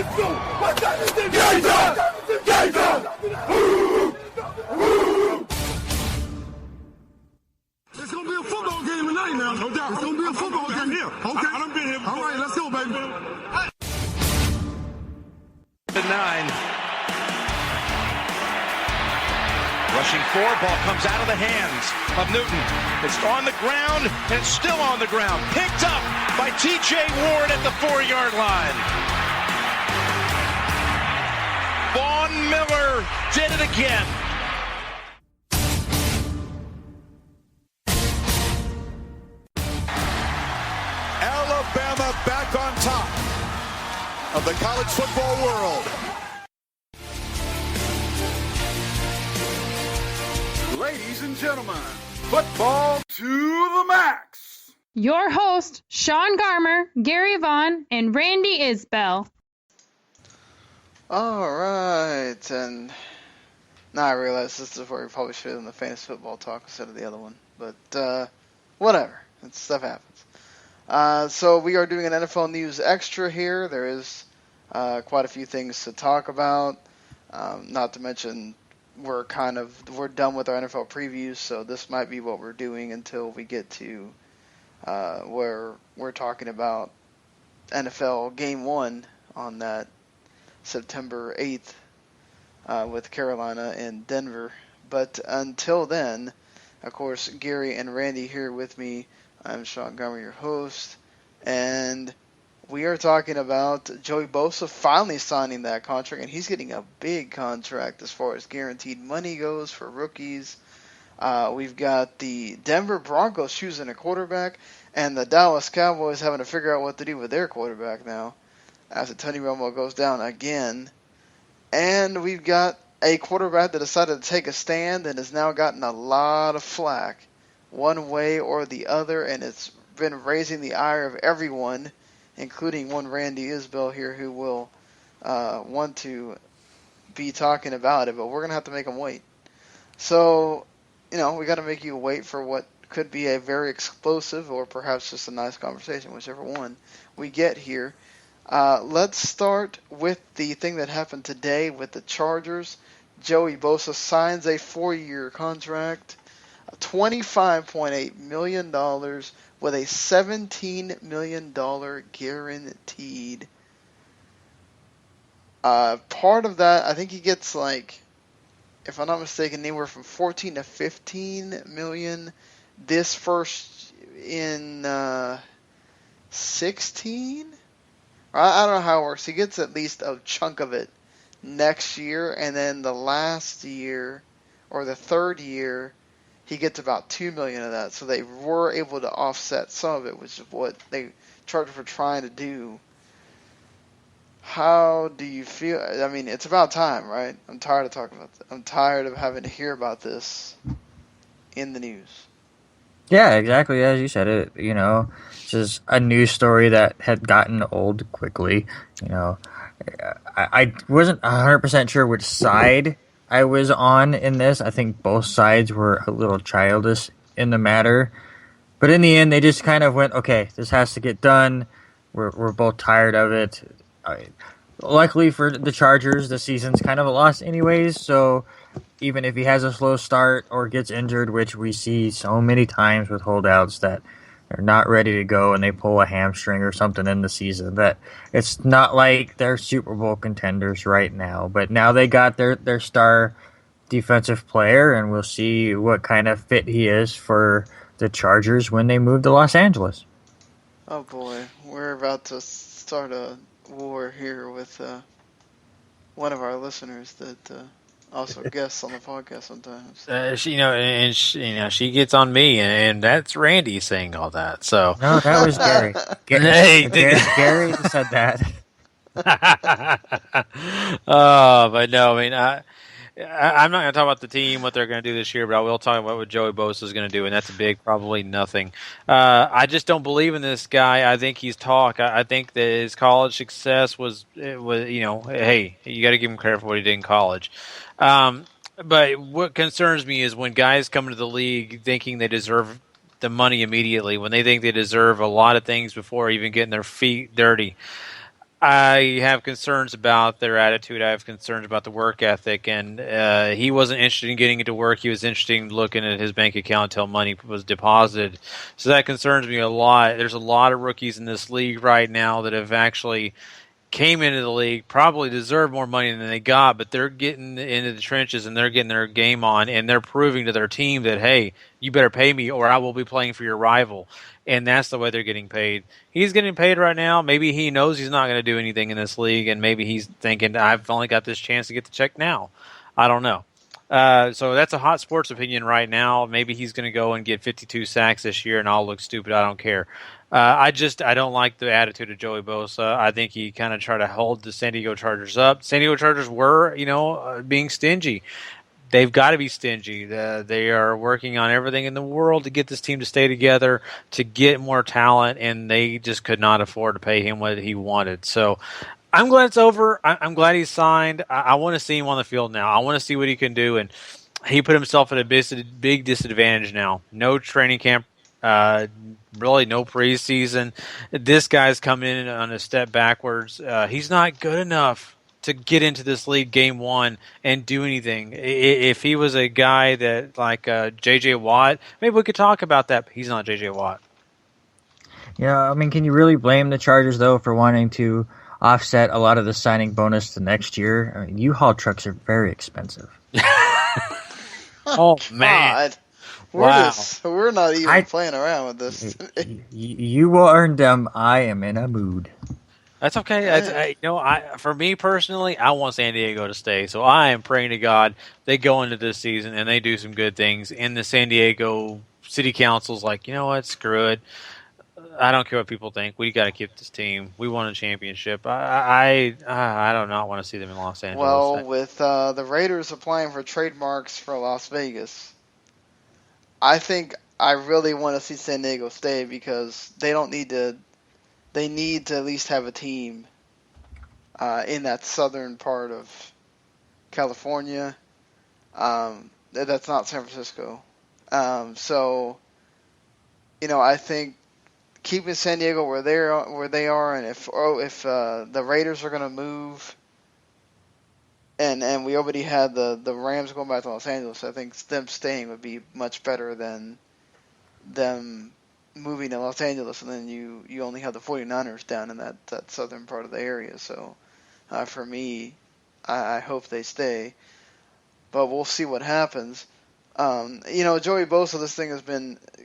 It's going to be a football game tonight now. No doubt. It's going to be a football game here. Okay. I done been here before. All right, let's go, baby. 9. Rushing 4, ball comes out of the hands of Newton. It's on the ground, and it's still on the ground. Picked up by T.J. Ward at the 4-yard line. Vaughn Miller did it again. Alabama back on top of the college football world. Ladies and gentlemen, football to the max. Your host, Sean Garmer, Gary Vaughn, and Randy Isbell. All right, and now I realize this is where we probably should have done the fantasy football talk instead of the other one, but whatever, stuff happens. So we are doing an NFL News Extra here. There is quite a few things to talk about, not to mention we're done with our NFL previews, so this might be what we're doing until we get to where we're talking about NFL Game 1 on that September 8th with Carolina and Denver. But until then, of course, Gary and Randy here with me. I'm Sean Garmer, your host, and we are talking about Joey Bosa finally signing that contract, and he's getting a big contract as far as guaranteed money goes for rookies. We've got the Denver Broncos choosing a quarterback, and the Dallas Cowboys having to figure out what to do with their quarterback now after Tony Romo goes down again. And we've got a quarterback that decided to take a stand and has now gotten a lot of flack one way or the other, and it's been raising the ire of everyone, including one Randy Isbell here who will want to be talking about it, but we're going to have to make him wait. So, we got to make you wait for what could be a very explosive or perhaps just a nice conversation, whichever one we get here. Let's start with the thing that happened today with the Chargers. Joey Bosa signs a 4-year contract, $25.8 million with a $17 million guaranteed. Part of that, I think he gets if I'm not mistaken, anywhere from 14 to 15 million this first in 16. I don't know how it works. He gets at least a chunk of it next year, and then the last year or the third year, he gets about $2 million of that. So they were able to offset some of it, which is what they Chargers were trying to do. How do you feel? I mean, it's about time, right? I'm tired of talking about this. I'm tired of having to hear about this in the news. Yeah, exactly as you said it. It's just a news story that had gotten old quickly. I wasn't 100% sure which side I was on in this. I think both sides were a little childish in the matter. But in the end, they just kind of went, okay, this has to get done. We're both tired of it. Luckily for the Chargers, the season's kind of a loss anyways, so even if he has a slow start or gets injured, which we see so many times with holdouts that they're not ready to go and they pull a hamstring or something in the season, that it's not like they're Super Bowl contenders right now. But now they got their star defensive player, and we'll see what kind of fit he is for the Chargers when they move to Los Angeles. Oh boy, we're about to start a war here with one of our listeners that also guests on the podcast sometimes. She gets on me, and that's Randy saying all that. So no, that was Gary. Gary said that. But no, I'm not going to talk about the team, what they're going to do this year, but I will talk about what Joey Bosa is going to do, and that's a big, probably nothing. I just don't believe in this guy. I think he's talk. I think that his college success was hey, you got to give him credit for what he did in college. But what concerns me is when guys come into the league thinking they deserve the money immediately, when they think they deserve a lot of things before even getting their feet dirty. I have concerns about their attitude. I have concerns about the work ethic, and he wasn't interested in getting into work. He was interested in looking at his bank account until money was deposited. So that concerns me a lot. There's a lot of rookies in this league right now that have actually came into the league, probably deserve more money than they got, but they're getting into the trenches and they're getting their game on, and they're proving to their team that, hey, you better pay me or I will be playing for your rival. And that's the way they're getting paid. He's getting paid right now. Maybe he knows he's not going to do anything in this league, and maybe he's thinking, I've only got this chance to get the check now. I don't know. So that's a hot sports opinion right now. Maybe he's going to go and get 52 sacks this year, and I'll look stupid. I don't care. I don't like the attitude of Joey Bosa. I think he kind of tried to hold the San Diego Chargers up. San Diego Chargers were, being stingy. They've got to be stingy. They are working on everything in the world to get this team to stay together, to get more talent, and they just could not afford to pay him what he wanted. So I'm glad it's over. I'm glad he's signed. I want to see him on the field now. I want to see what he can do, and he put himself at a big disadvantage now. No training camp. Really no preseason. This guy's coming in on a step backwards. He's not good enough to get into this league game one and do anything. If he was a guy that like J.J. Watt, maybe we could talk about that, but he's not J.J. Watt. Yeah, I mean, can you really blame the Chargers, though, for wanting to offset a lot of the signing bonus to next year? I mean, U-Haul trucks are very expensive. Oh, man. God. We're not even playing around with this. You earned them. I am in a mood. That's okay. For me personally, I want San Diego to stay. So I am praying to God they go into this season and they do some good things. And the San Diego City Council's like, you know what? Screw it. I don't care what people think. We got to keep this team. We won a championship. I do not want to see them in Los Angeles. Well, with the Raiders applying for trademarks for Las Vegas, I think I really want to see San Diego stay because they don't need to. They need to at least have a team in that southern part of California. That's not San Francisco. So, I think keeping San Diego where they are, and if the Raiders are going to move, and we already had the Rams going back to Los Angeles, I think them staying would be much better than them moving to Los Angeles, and then you only have the 49ers down in that southern part of the area. So for me, I hope they stay, but we'll see what happens. Joey Bosa, this thing has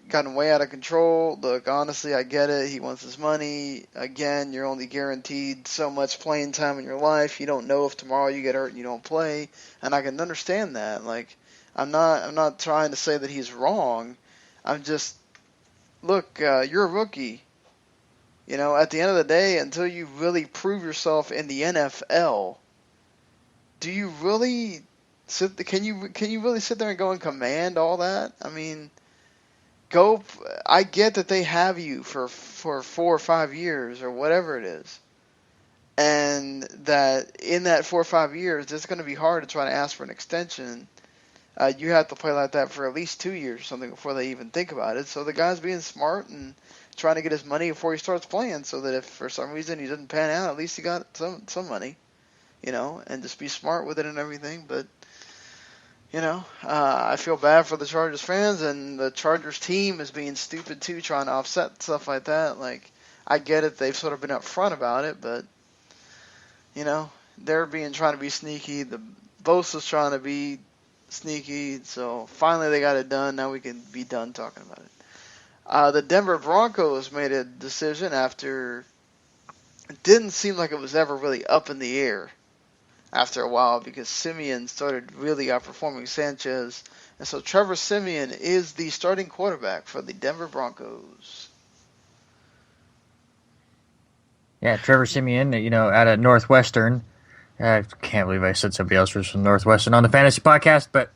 gotten way out of control. Look, honestly, I get it. He wants his money. Again, you're only guaranteed so much playing time in your life. You don't know if tomorrow you get hurt and you don't play, and I can understand that. Like, I'm not trying to say that he's wrong. I'm just, look, you're a rookie. At the end of the day, until you really prove yourself in the NFL, do you really can you really sit there and go and command all that? I mean, I get that they have you for 4 or 5 years or whatever it is, and that in that 4 or 5 years, it's going to be hard to try to ask for an extension. You have to play like that for at least 2 years or something before they even think about it. So the guy's being smart and trying to get his money before he starts playing, so that if for some reason he doesn't pan out, at least he got some money, and just be smart with it and everything. But I feel bad for the Chargers fans, and the Chargers team is being stupid too, trying to offset stuff like that. Like, I get it, they've sort of been upfront about it, but they're trying to be sneaky. The Bosa's trying to be sneaky, so finally they got it done. Now we can be done talking about it. The Denver Broncos made a decision after it didn't seem like it was ever really up in the air after a while, because Siemian started really outperforming Sanchez, and so Trevor Siemian is the starting quarterback for the Denver Broncos. Yeah, Trevor Siemian, out of Northwestern. I can't believe I said somebody else was from Northwestern on the Fantasy Podcast, but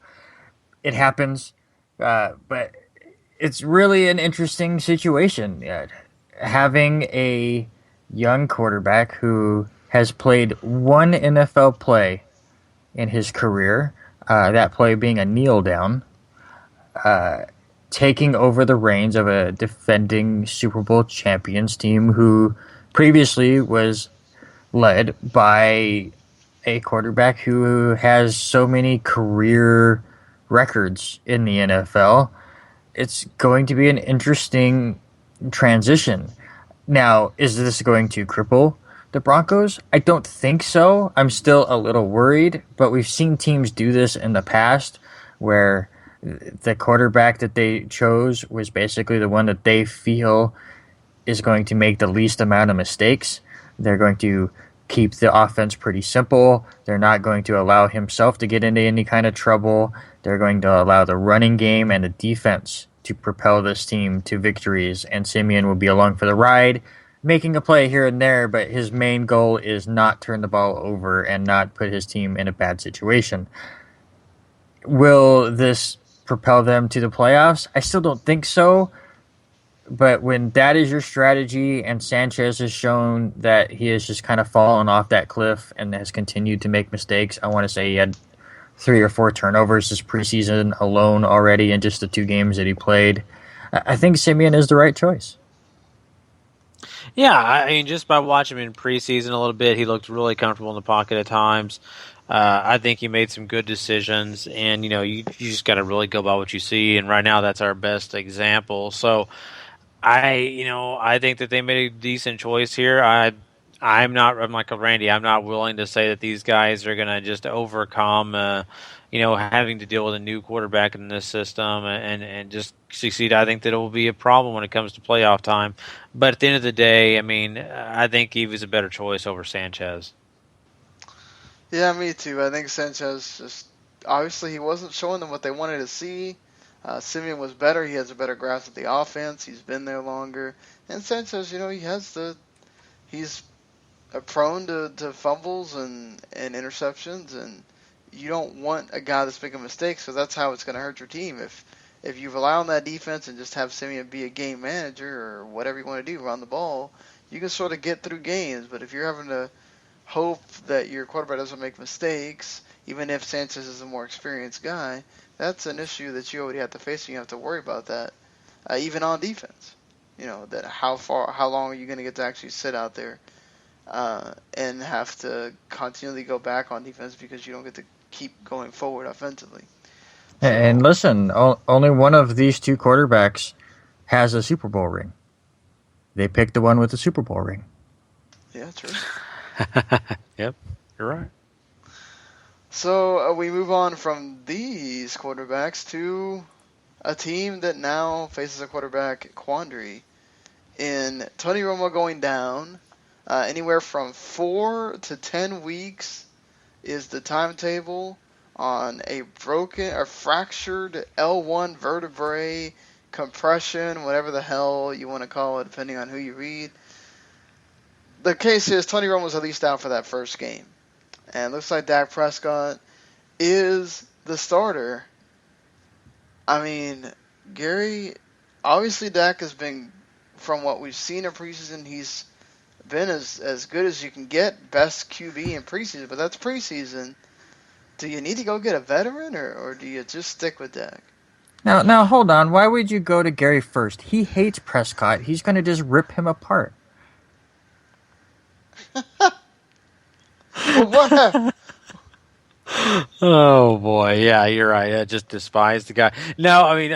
it happens. But it's really an interesting situation. Having a young quarterback who has played one NFL play in his career, that play being a kneel down, taking over the reins of a defending Super Bowl champions team who previously was led by a quarterback who has so many career records in the NFL. It's going to be an interesting transition. Now, is this going to cripple the Broncos? I don't think so. I'm still a little worried, but we've seen teams do this in the past where the quarterback that they chose was basically the one that they feel is going to make the least amount of mistakes. They're going to keep the offense pretty simple. They're not going to allow himself to get into any kind of trouble. They're going to allow the running game and the defense to propel this team to victories, and Siemian will be along for the ride, making a play here and there, but his main goal is not turn the ball over and not put his team in a bad situation. Will this propel them to the playoffs? I still don't think so. But when that is your strategy and Sanchez has shown that he has just kind of fallen off that cliff and has continued to make mistakes, I want to say he had 3 or 4 turnovers this preseason alone already in just the 2 games that he played. I think Siemian is the right choice. Yeah, I mean, just by watching him in preseason a little bit, he looked really comfortable in the pocket at times. I think he made some good decisions, and you just got to really go by what you see. And right now, that's our best example. So, I think that they made a decent choice here. I'm like Randy. I'm not willing to say that these guys are going to just overcome, having to deal with a new quarterback in this system and just succeed. I think that it will be a problem when it comes to playoff time. But at the end of the day, I mean, I think he was a better choice over Sanchez. Yeah, me too. I think Sanchez just obviously he wasn't showing them what they wanted to see. Siemian was better. He has a better grasp of the offense. He's been there longer. And Sanchez, he's prone to fumbles and interceptions, and you don't want a guy that's making mistakes, so that's how it's going to hurt your team. If you rely on that defense and just have Siemian be a game manager or whatever you want to do, run the ball, you can sort of get through games. But if you're having to hope that your quarterback doesn't make mistakes, even if Sanchez is a more experienced guy, that's an issue that you already have to face, and you have to worry about that, even on defense. That how long are you going to get to actually sit out there and have to continually go back on defense because you don't get to keep going forward offensively. So, and listen, only one of these 2 quarterbacks has a Super Bowl ring. They picked the one with the Super Bowl ring. Yeah, true. Yep, you're right. So we move on from these quarterbacks to a team that now faces a quarterback quandary. In Tony Romo going down, anywhere from 4 to 10 weeks is the timetable on a broken or fractured L1 vertebrae, compression, whatever the hell you want to call it, depending on who you read. The case is Tony Romo was at least out for that first game. And it looks like Dak Prescott is the starter. I mean, Gary, obviously Dak has been, from what we've seen in preseason, he's been as good as you can get, best QB in preseason, but that's preseason. Do you need to go get a veteran, or do you just stick with Dak? Now, hold on. Why would you go to Gary first? He hates Prescott. He's going to just rip him apart. What? Oh boy, yeah, you're right. I just despise the guy. No, I mean,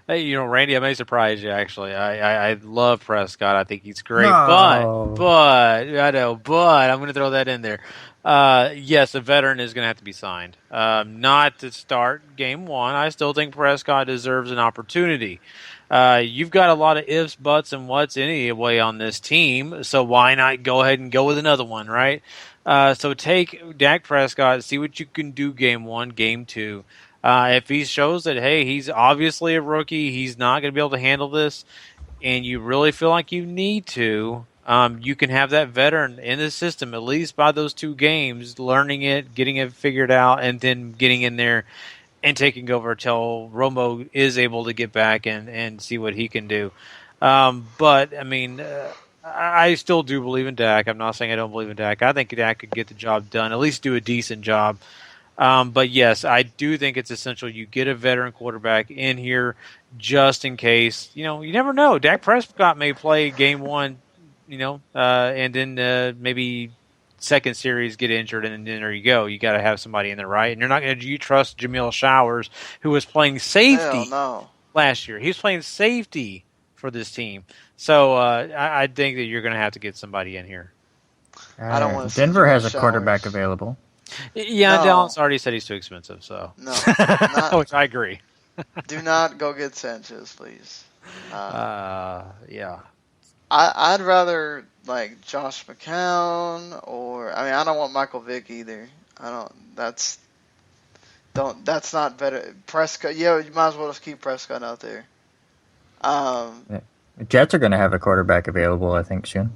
Randy, I may surprise you. Actually, I love Prescott. I think he's great. No. But I'm going to throw that in there. Yes, a veteran is going to have to be signed. Not to start game 1. I still think Prescott deserves an opportunity. You've got a lot of ifs, buts, and whats anyway on this team, so why not go ahead and go with another one, right? So take Dak Prescott, see what you can do game 1, game 2. If he shows that, hey, he's obviously a rookie, he's not going to be able to handle this, and you really feel like you need to, you can have that veteran in the system at least by those 2 games, learning it, getting it figured out, and then getting in there and taking over till Romo is able to get back and see what he can do. But, I mean, I still do believe in Dak. I'm not saying I don't believe in Dak. I think Dak could get the job done, at least do a decent job. But, yes, I do think it's essential you get a veteran quarterback in here just in case. You never know. Dak Prescott may play game 1, and then maybe second series, get injured, and then there you go. You got to have somebody in there, right? And you're not going to. You trust Jamil Showers, who was playing safety last year. He was playing safety for this team. So I think that you're going to have to get somebody in here. I don't want to. Denver has a quarterback available. Yeah, no. Dallas already said he's too expensive. So no, which I agree. Do not go get Sanchez, please. Yeah. I'd rather like Josh McCown or I don't want Michael Vick either. That's not better. Prescott, you might as well just keep Prescott out there. Jets are going to have a quarterback available, I think, soon.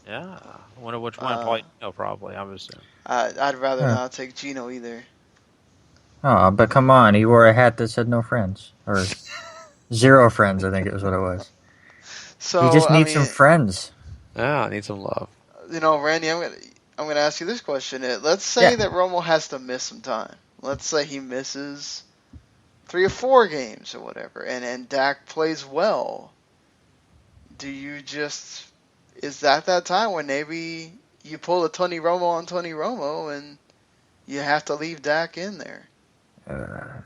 Yeah, I wonder which one. Probably no, probably. I'm assuming. I'd rather not take Geno either. Oh, but come on, he wore a hat that said no friends or 0 friends. I think it was what it was. So he just needs some friends. Yeah, I need some love. Randy, I'm gonna ask you this question. Let's say that Romo has to miss some time. Let's say he misses 3 or 4 games or whatever, and Dak plays well. Is that time when maybe you pull a Tony Romo on Tony Romo and you have to leave Dak in there?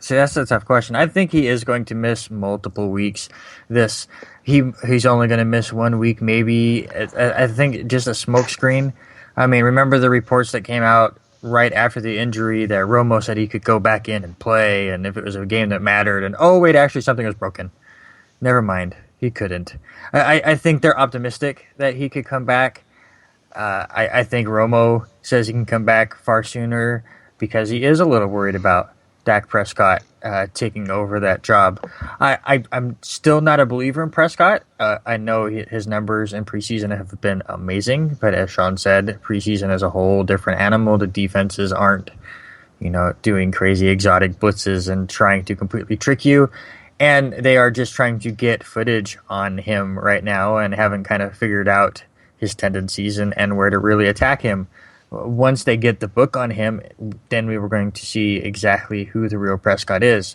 See, that's a tough question. I think he is going to miss multiple weeks. He's only going to miss 1 week, maybe. I think just a smokescreen. I mean, remember the reports that came out right after the injury that Romo said he could go back in and play, and if it was a game that mattered, and oh wait, actually something was broken. Never mind, he couldn't. I think they're optimistic that he could come back. I think Romo says he can come back far sooner because he is a little worried about Dak Prescott taking over that job. I'm still not a believer in Prescott. I know his numbers in preseason have been amazing, but as Sean said, preseason is a whole different animal. The defenses aren't, doing crazy exotic blitzes and trying to completely trick you. And they are just trying to get footage on him right now and haven't kind of figured out his tendencies and where to really attack him. Once they get the book on him, then we were going to see exactly who the real Prescott is.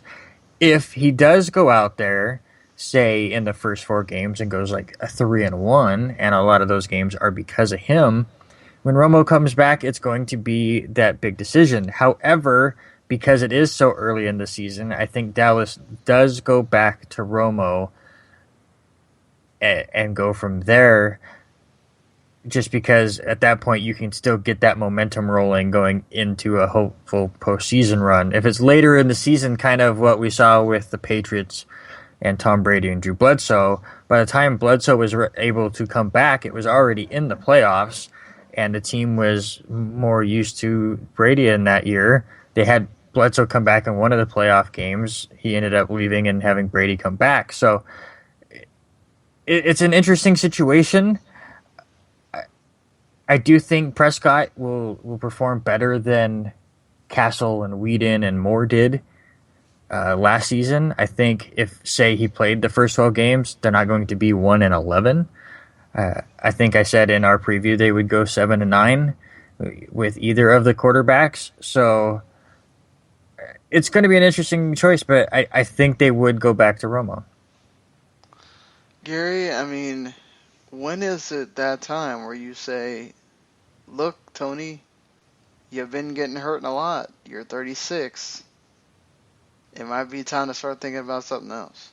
If he does go out there, say in the first 4 games and goes like a 3-1, and a lot of those games are because of him, when Romo comes back, it's going to be that big decision. However, because it is so early in the season, I think Dallas does go back to Romo and go from there. Just because at that point you can still get that momentum rolling going into a hopeful postseason run. If it's later in the season, kind of what we saw with the Patriots and Tom Brady and Drew Bledsoe, by the time Bledsoe was able to come back, it was already in the playoffs, and the team was more used to Brady in that year. They had Bledsoe come back in one of the playoff games. He ended up leaving and having Brady come back. So it's an interesting situation. I do think Prescott will perform better than Castle and Whedon and Moore did last season. I think if, say, he played the first 12 games, they're not going to be 1-11. I think I said in our preview they would go 7-9 with either of the quarterbacks. So it's going to be an interesting choice, but I think they would go back to Romo. Gary, when is it that time where you say, look, Tony, you've been getting hurt a lot. You're 36. It might be time to start thinking about something else.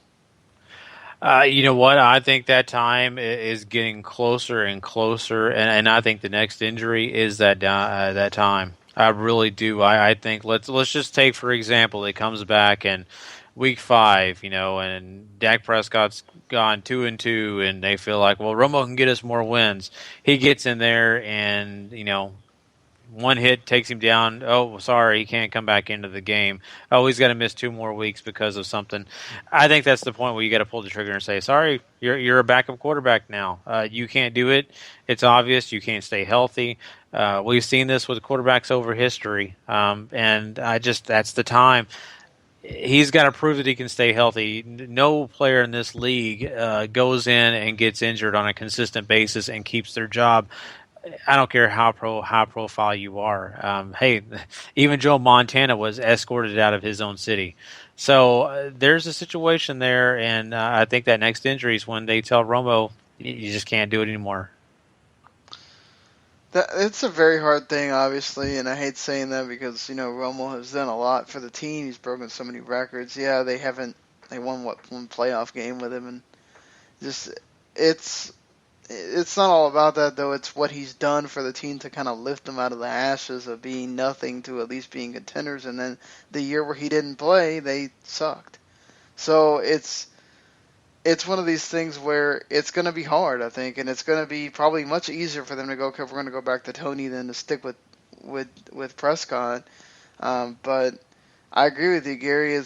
You know what? I think that time is getting closer and closer, and I think the next injury is that time. I really do. I think let's just take, for example, it comes back in week 5, and Dak Prescott's gone 2-2, and they feel like, well, Romo can get us more wins. He gets in there, and one hit takes him down. Oh, sorry, he can't come back into the game. Oh, he's got to miss 2 more weeks because of something. I think that's the point where you got to pull the trigger and say, sorry, you're a backup quarterback now. You can't do it. It's obvious you can't stay healthy. We've seen this with quarterbacks over history, and that's the time. He's got to prove that he can stay healthy. No player in this league goes in and gets injured on a consistent basis and keeps their job. I don't care how high profile you are. Hey, even Joe Montana was escorted out of his own city. So there's a situation there, and I think that next injury is when they tell Romo, you just can't do it anymore. It's a very hard thing, obviously, and I hate saying that because Romo has done a lot for the team. He's broken so many records. Yeah, they won one playoff game with him, and just it's not all about that though. It's what he's done for the team to kind of lift them out of the ashes of being nothing to at least being contenders. And then the year where he didn't play, they sucked. So it's one of these things where it's going to be hard, I think, and it's going to be probably much easier for them to go, okay, we're going to go back to Tony than to stick with Prescott. But I agree with you, Gary.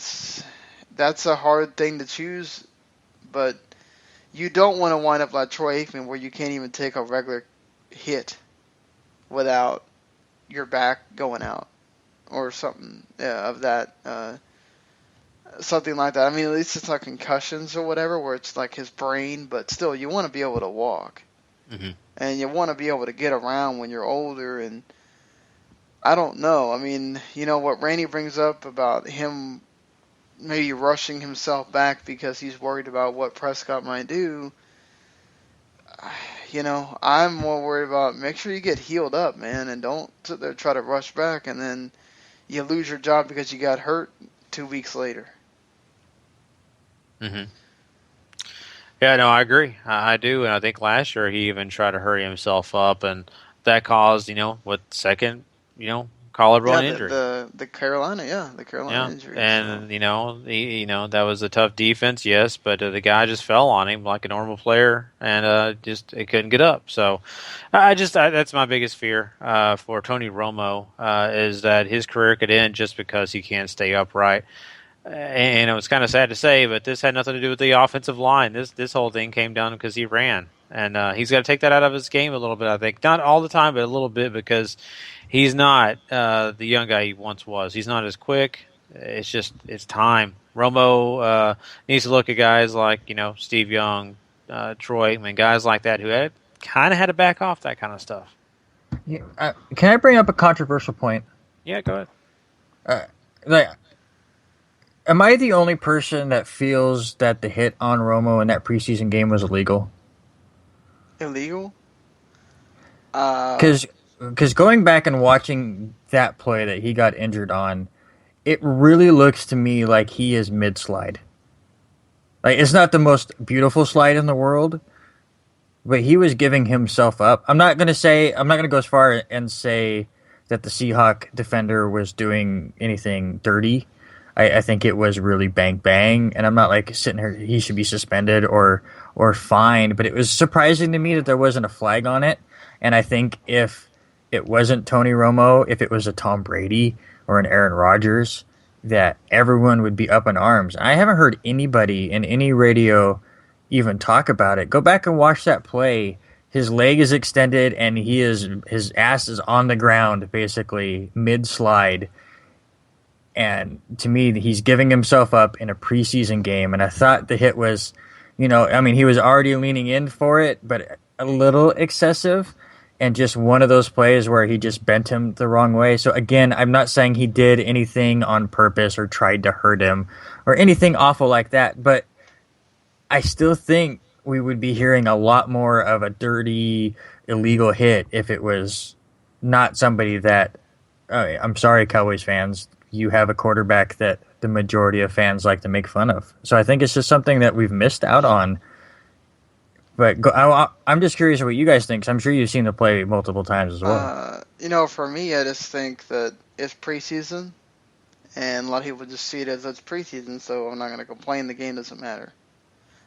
That's a hard thing to choose, but you don't want to wind up like Troy Aikman where you can't even take a regular hit without your back going out or something of that. Something like that. I mean, at least it's not concussions or whatever, where it's like his brain, but still, you want to be able to walk. Mm-hmm. And you want to be able to get around when you're older, and I don't know. I mean, what Randy brings up about him maybe rushing himself back because he's worried about what Prescott might do, I'm more worried about make sure you get healed up, man, and don't sit there and try to rush back, and then you lose your job because you got hurt 2 weeks later. Mm-hmm. Yeah, no, I agree. I do, and I think last year he even tried to hurry himself up, and that caused, second, collarbone injury. The Carolina injury. And that was a tough defense, yes, but the guy just fell on him like a normal player, and it couldn't get up. So, that's my biggest fear for Tony Romo is that his career could end just because he can't stay upright. And it was kind of sad to say, but this had nothing to do with the offensive line. This whole thing came down because he ran, and he's got to take that out of his game a little bit. I think not all the time, but a little bit because he's not the young guy he once was. He's not as quick. It's time. Romo needs to look at guys like Steve Young, Troy Aikman, guys like that who kind of had to back off that kind of stuff. Yeah, can I bring up a controversial point? Yeah, go ahead. Am I the only person that feels that the hit on Romo in that preseason game was illegal? Illegal? Because going back and watching that play that he got injured on, it really looks to me like he is mid-slide. Like, it's not the most beautiful slide in the world, but he was giving himself up. I'm not going to go as far and say that the Seahawk defender was doing anything dirty. I think it was really bang bang, and I'm not like sitting here he should be suspended or fined, but it was surprising to me that there wasn't a flag on it. And I think if it wasn't Tony Romo, if it was a Tom Brady or an Aaron Rodgers, that everyone would be up in arms. I haven't heard anybody in any radio even talk about it. Go back and watch that play. His leg is extended and his ass is on the ground basically mid-slide. And to me, he's giving himself up in a preseason game. And I thought the hit was, he was already leaning in for it, but a little excessive. And just one of those plays where he just bent him the wrong way. So again, I'm not saying he did anything on purpose or tried to hurt him or anything awful like that. But I still think we would be hearing a lot more of a dirty, illegal hit if it was not somebody that, I'm sorry, Cowboys fans, you have a quarterback that the majority of fans like to make fun of. So I think it's just something that we've missed out on. But I'm just curious what you guys think, because I'm sure you've seen the play multiple times as well. For me, I just think that it's preseason, and a lot of people just see it as it's preseason, so I'm not going to complain. The game doesn't matter.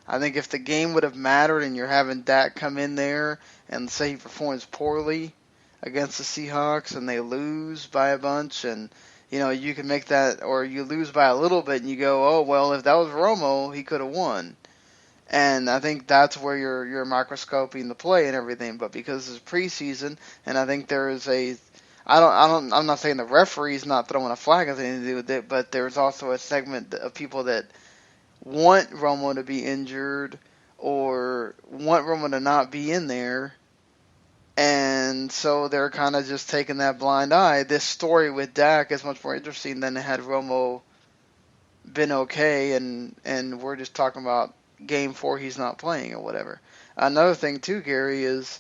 I think if the game would have mattered and you're having Dak come in there and say he performs poorly against the Seahawks and they lose by a bunch and you can make that, or you lose by a little bit and you go, oh, well, if that was Romo, he could have won. And I think that's where you're microscoping the play and everything. But because it's preseason, and I think there is I'm not saying the referee's not throwing a flag has anything to do with it, but there's also a segment of people that want Romo to be injured or want Romo to not be in there. And so they're kind of just taking that blind eye. This story with Dak is much more interesting than had Romo been okay, and we're just talking about Game 4 he's not playing or whatever. Another thing too, Gary, is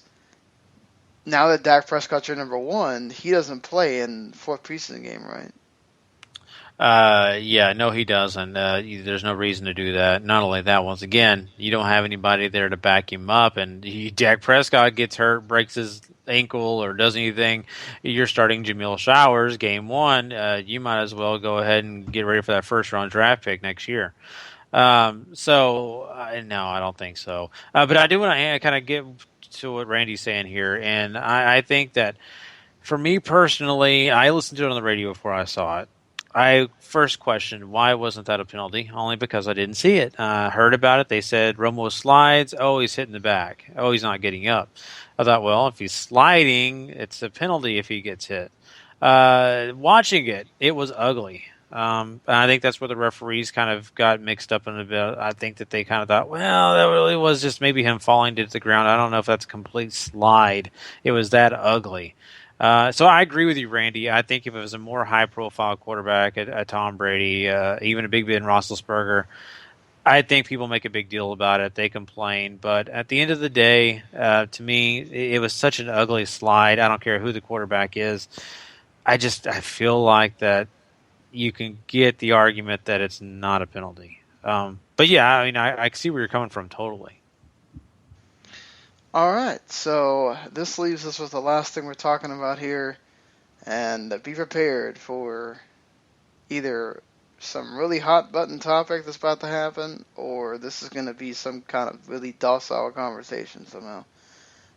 now that Dak Prescott's your number one, he doesn't play in fourth preseason game, right? Yeah, no, he doesn't. There's no reason to do that. Not only that, once again, you don't have anybody there to back him up, and Dak Prescott gets hurt, breaks his ankle, or does anything. You're starting Jamil Showers game one. You might as well go ahead and get ready for that first-round draft pick next year. No, I don't think so. But I do want to kind of get to what Randy's saying here, and I think that for me personally, I listened to it on the radio before I saw it. I first questioned why wasn't that a penalty, only because I didn't see it. I heard about it. They said Romo slides. Oh, he's hitting the back. Oh, he's not getting up. I thought, well, if he's sliding, it's a penalty if he gets hit. Watching it, it was ugly. And I think that's where the referees kind of got mixed up in a bit. I think that they kind of thought, well, that really was just maybe him falling to the ground. I don't know if that's a complete slide. It was that ugly. So I agree with you, Randy. I think if it was a more high-profile quarterback, a Tom Brady, even a Big Ben Roethlisberger, I think people make a big deal about it. They complain. But at the end of the day, to me, it was such an ugly slide. I don't care who the quarterback is. I feel like that you can get the argument that it's not a penalty. But yeah, I mean, I see where you're coming from totally. All right, so this leaves us with the last thing we're talking about here, and be prepared for either some really hot button topic that's about to happen, or this is going to be some kind of really docile conversation somehow.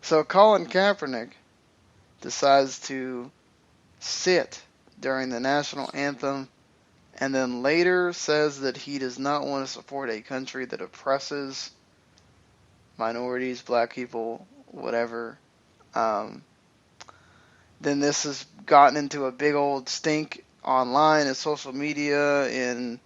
So Colin Kaepernick decides to sit during the national anthem, and then later says that he does not want to support a country that oppresses minorities, black people, whatever. Then this has gotten into a big old stink online and social media, in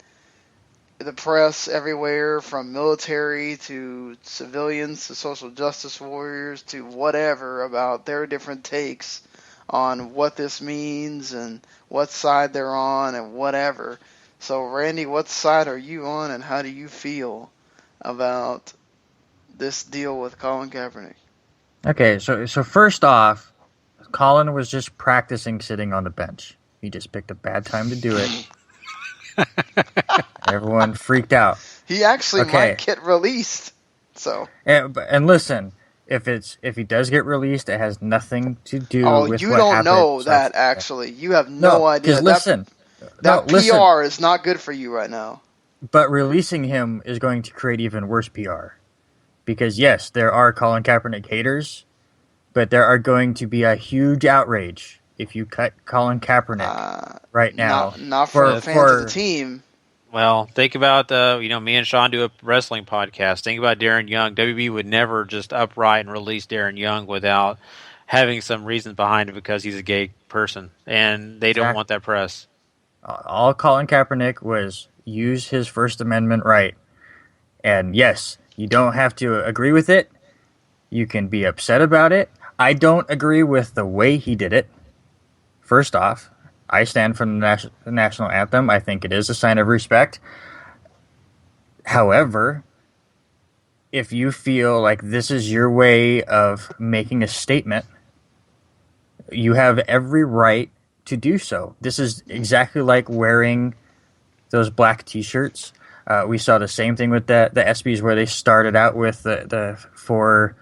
the press everywhere, from military to civilians to social justice warriors to whatever, about their different takes on what this means and what side they're on and whatever. So Randy, what side are you on, and how do you feel about this deal with Colin Kaepernick? Okay, so first off, Colin was just practicing sitting on the bench. He just picked a bad time to do it. Everyone freaked out. He actually might get released. So and listen, if he does get released, it has nothing to do with what happened. You don't know that, actually. You have no idea. Listen, that PR is not good for you right now. But releasing him is going to create even worse PR. Because, yes, there are Colin Kaepernick haters, but there are going to be a huge outrage if you cut Colin Kaepernick right now. Not for fans of the team. Well, think about, me and Sean do a wrestling podcast. Think about Darren Young. WB would never just upright and release Darren Young without having some reasons behind it, because he's a gay person, and they don't want that press. All Colin Kaepernick was use his First Amendment right. And, yes, you don't have to agree with it. You can be upset about it. I don't agree with the way he did it. First off, I stand for the national anthem. I think it is a sign of respect. However, if you feel like this is your way of making a statement, you have every right to do so. This is exactly like wearing those black T-shirts. We saw the same thing with the ESPYs, where they started out with the 4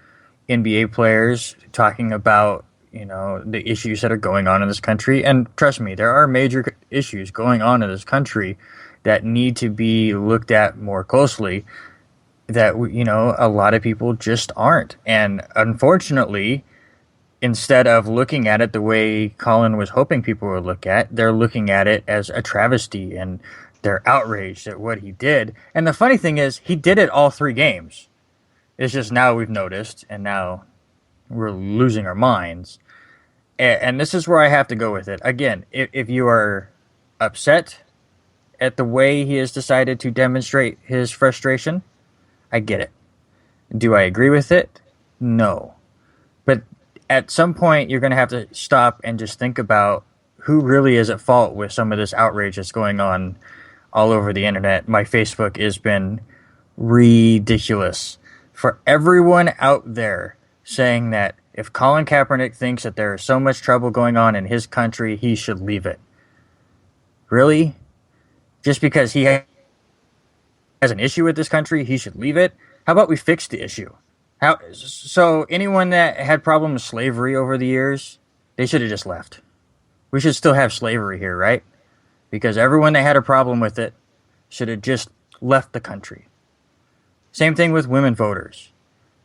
NBA players talking about, the issues that are going on in this country. And trust me, there are major issues going on in this country that need to be looked at more closely that, a lot of people just aren't. And unfortunately, instead of looking at it the way Colin was hoping people would look at, they're looking at it as a travesty, and they're outraged at what he did. And the funny thing is, he did it all 3 games. It's just now we've noticed, and now we're losing our minds. And this is where I have to go with it. Again, if you are upset at the way he has decided to demonstrate his frustration, I get it. Do I agree with it? No. But at some point, you're going to have to stop and just think about who really is at fault with some of this outrage that's going on all over the internet. My Facebook has been ridiculous. For everyone out there saying that If Colin Kaepernick thinks that there is so much trouble going on in his country, he should leave it. Really? Just because he has an issue with this country, he should leave it? How about we fix the issue? So anyone that had problems with slavery over the years, they should have just left. We should still have slavery here, right? Because everyone that had a problem with it should have just left the country. Same thing with women voters.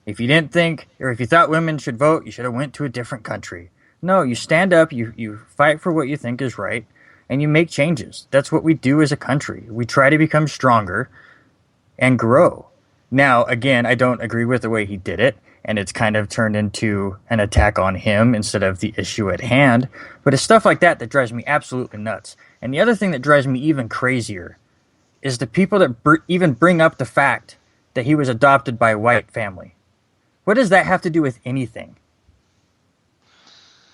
If you didn't think, or if you thought women should vote, you should have went to a different country. No, you stand up, you fight for what you think is right, and you make changes. That's what we do as a country. We try to become stronger and grow. Now, again, I don't agree with the way he did it, and it's kind of turned into an attack on him instead of the issue at hand. But it's stuff like that that drives me absolutely nuts. And the other thing that drives me even crazier is the people that even bring up the fact that he was adopted by a white family. What does that have to do with anything?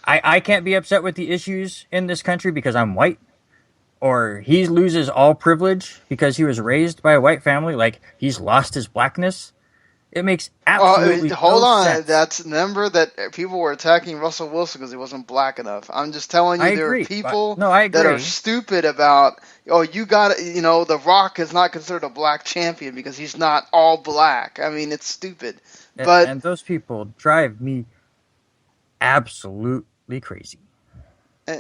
I can't be upset with the issues in this country because I'm white, or he loses all privilege because he was raised by a white family, like he's lost his blackness. It makes absolutely hold on. sense. That's remember that people were attacking Russell Wilson because he wasn't black enough. I'm just telling you, there are people that are stupid about. Oh, you got The Rock is not considered a black champion because he's not all black. I mean, it's stupid. And those people drive me absolutely crazy.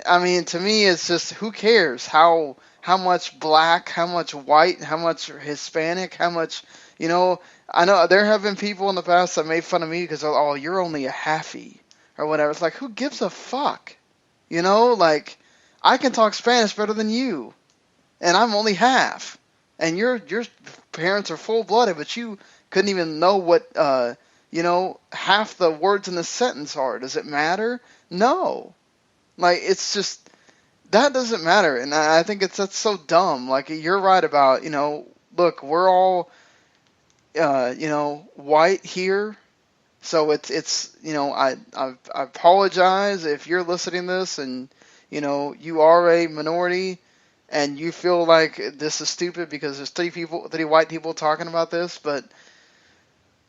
I mean, to me, it's just who cares how much black, how much white, how much Hispanic, how much I know there have been people in the past that made fun of me because, oh, you're only a halfie or whatever. It's like, who gives a fuck? Like, I can talk Spanish better than you, and I'm only half. And your parents are full-blooded, but you couldn't even know what, half the words in the sentence are. Does it matter? No. Like, it's just, that doesn't matter. And I think that's so dumb. Like, you're right about, look, we're all, white here. So it's I apologize if you're listening to this and, you are a minority and you feel like this is stupid because there's 30 white people talking about this. But,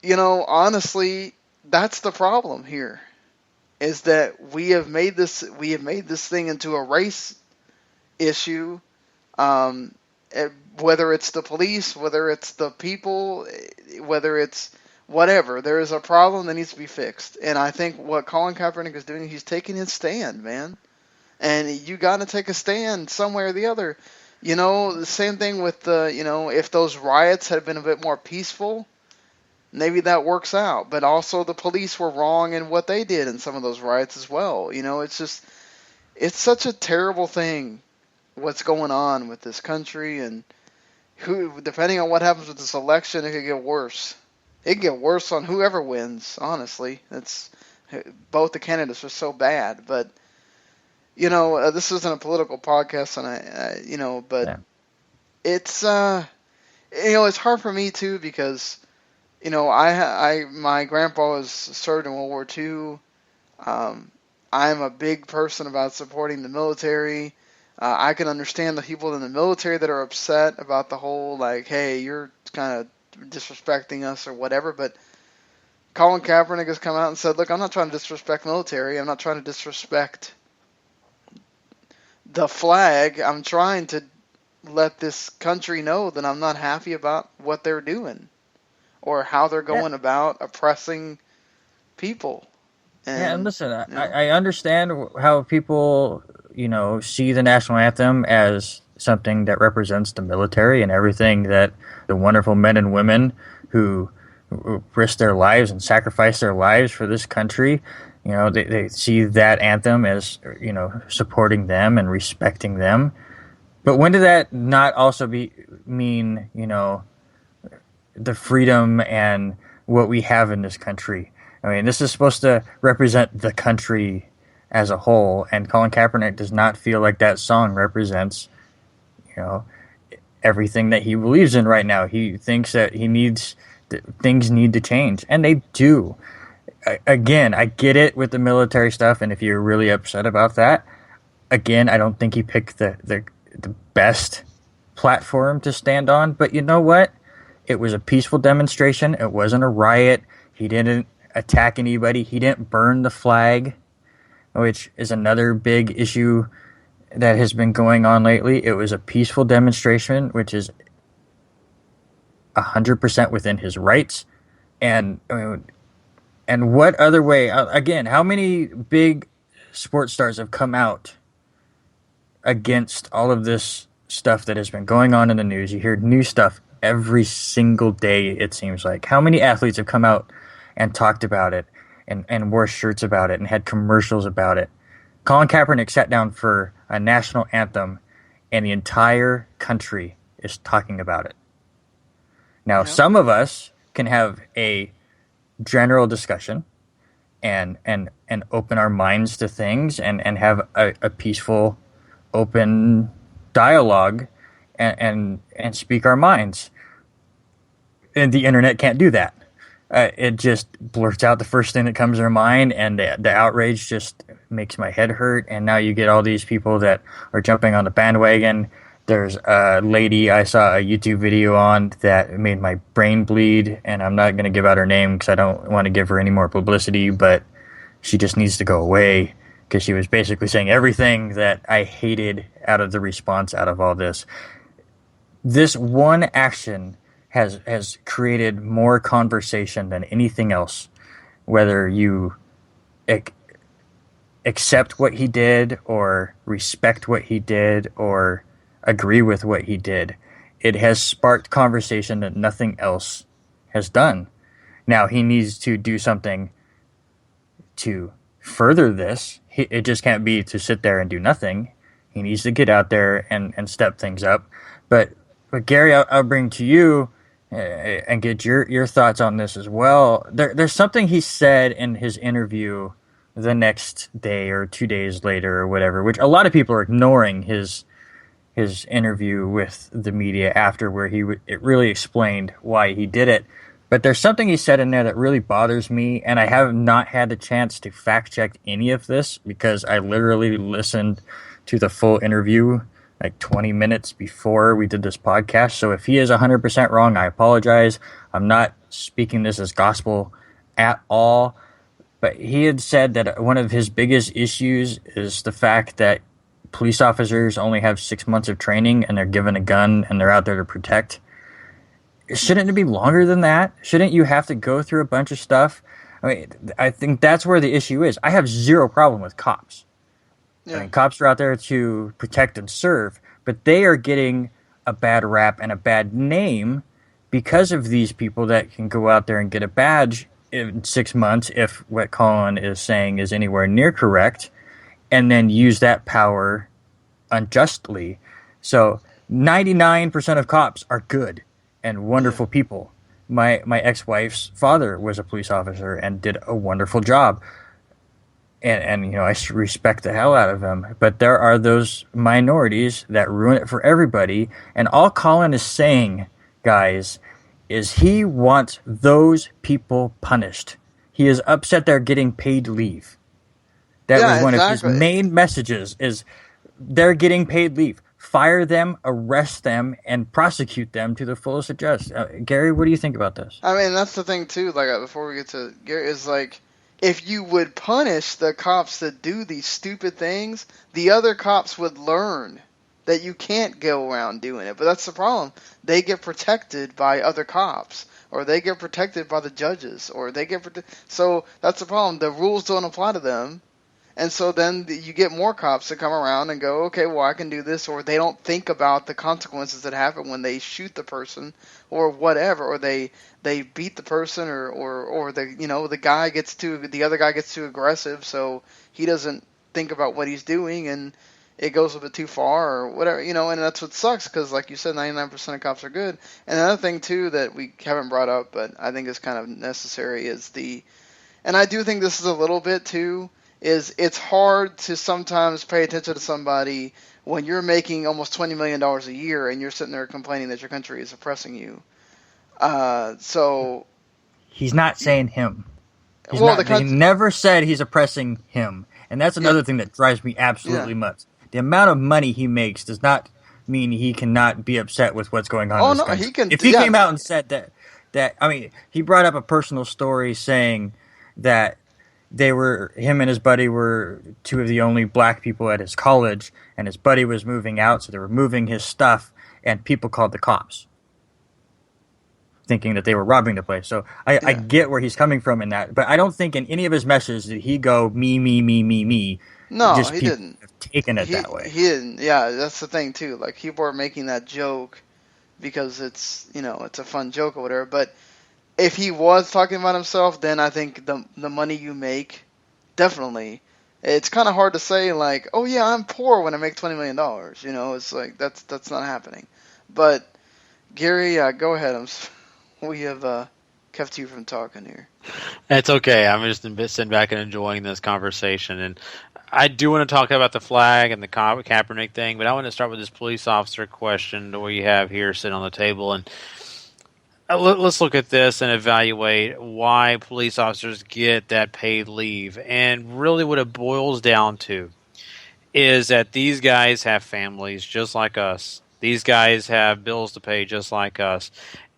honestly, that's the problem here, is that we have made this thing into a race issue. Whether it's the police, whether it's the people, whether it's whatever, there is a problem that needs to be fixed. And I think what Colin Kaepernick is doing, he's taking his stand, man. And you got to take a stand somewhere or the other. The same thing with if those riots had been a bit more peaceful, maybe that works out. But also the police were wrong in what they did in some of those riots as well. It's such a terrible thing what's going on with this country, and depending on what happens with this election, it could get worse. It could get worse on whoever wins, honestly. Both the candidates are so bad. But, this isn't a political podcast, and but it's, it's hard for me too because, my grandpa was served in World War II. I'm a big person about supporting the military. I can understand the people in the military that are upset about the whole, like, hey, you're kind of disrespecting us or whatever. But Colin Kaepernick has come out and said, look, I'm not trying to disrespect military. I'm not trying to disrespect the flag. I'm trying to let this country know that I'm not happy about what they're doing or how they're going about oppressing people. And listen, I understand how people, see the national anthem as something that represents the military and everything that the wonderful men and women who risk their lives and sacrifice their lives for this country, they see that anthem as, supporting them and respecting them. But when did that not also mean, the freedom and what we have in this country? I mean, this is supposed to represent the country as a whole, and Colin Kaepernick does not feel like that song represents, everything that he believes in right now. He thinks that things need to change, and they do. Again, I get it with the military stuff, and if you're really upset about that, again, I don't think he picked the best platform to stand on. But you know what? It was a peaceful demonstration. It wasn't a riot. He didn't attack anybody. He didn't burn the flag, which is another big issue that has been going on lately. It was a peaceful demonstration, which is 100% within his rights. And what other way? Again, how many big sports stars have come out against all of this stuff that has been going on in the news? You hear new stuff every single day, it seems like. How many athletes have come out and talked about it and wore shirts about it and had commercials about it? Colin Kaepernick sat down for a national anthem, and the entire country is talking about it. Now, some of us can have a general discussion and open our minds to things and have a peaceful, open dialogue and speak our minds. And the internet can't do that. It just blurts out the first thing that comes to their mind, and the outrage just makes my head hurt. And now you get all these people that are jumping on the bandwagon. There's a lady I saw a YouTube video on that made my brain bleed, and I'm not going to give out her name because I don't want to give her any more publicity, but she just needs to go away because she was basically saying everything that I hated out of the response out of all this. This one action has created more conversation than anything else, whether you accept what he did or respect what he did or agree with what he did. It has sparked conversation that nothing else has done. Now, he needs to do something to further this. It just can't be to sit there and do nothing. He needs to get out there and step things up. But Gary, I'll bring to you and get your thoughts on this as well. There's something he said in his interview the next day or 2 days later or whatever, which a lot of people are ignoring his interview with the media after, where it really explained why he did it. But there's something he said in there that really bothers me, and I have not had the chance to fact check any of this because I literally listened to the full interview like 20 minutes before we did this podcast. So if he is 100% wrong, I apologize. I'm not speaking this as gospel at all. But he had said that one of his biggest issues is the fact that police officers only have 6 months of training and they're given a gun and they're out there to protect. Shouldn't it be longer than that? Shouldn't you have to go through a bunch of stuff? I mean, I think that's where the issue is. I have zero problem with cops. Yeah. I mean, cops are out there to protect and serve, but they are getting a bad rap and a bad name because of these people that can go out there and get a badge in 6 months, if what Colin is saying is anywhere near correct, and then use that power unjustly. So 99% of cops are good and wonderful people. My ex-wife's father was a police officer and did a wonderful job. And you know, I respect the hell out of him. But there are those minorities that ruin it for everybody. And all Colin is saying, guys, is he wants those people punished. He is upset they're getting paid leave. That was one of his main messages, is they're getting paid leave. Fire them, arrest them, and prosecute them to the fullest of justice. Gary, what do you think about this? I mean, that's the thing, too, like, before we get to Gary, is like, if you would punish the cops that do these stupid things, the other cops would learn that you can't go around doing it. But that's the problem. They get protected by other cops, or they get protected by the judges, or they get so that's the problem. The rules don't apply to them. And so then you get more cops that come around and go, okay, well, I can do this, or they don't think about the consequences that happen when they shoot the person or whatever, or they beat the person, or the guy the other guy gets too aggressive, so he doesn't think about what he's doing and it goes a bit too far or whatever, and that's what sucks, because like you said, 99% of cops are good. And another thing too that we haven't brought up, but I think is kind of necessary, is and I do think this is a little bit too, is it's hard to sometimes pay attention to somebody when you're making almost $20 million a year and you're sitting there complaining that your country is oppressing you. So he's not saying him. He never said he's oppressing him. And that's another thing that drives me absolutely nuts. The amount of money he makes does not mean he cannot be upset with what's going on in this country. If he came out and said that, I mean, he brought up a personal story saying that him and his buddy were two of the only black people at his college, and his buddy was moving out, so they were moving his stuff, and people called the cops, thinking that they were robbing the place. So I get where he's coming from in that, but I don't think in any of his messages did he go me, me, me, me, me. No, Just he people didn't. have taken it that way. He didn't. Yeah, that's the thing too. Like, people are making that joke because it's it's a fun joke or whatever. But if he was talking about himself, then I think the money you make, definitely. It's kind of hard to say like, oh yeah, I'm poor when I make $20 million. It's like that's not happening. But Gary, go ahead. We have kept you from talking here. It's okay. I'm just sitting back and enjoying this conversation. And I do want to talk about the flag and the Kaepernick thing, but I want to start with this police officer question that we have here sitting on the table. And let's look at this and evaluate why police officers get that paid leave. And really what it boils down to is that these guys have families just like us. These guys have bills to pay just like us.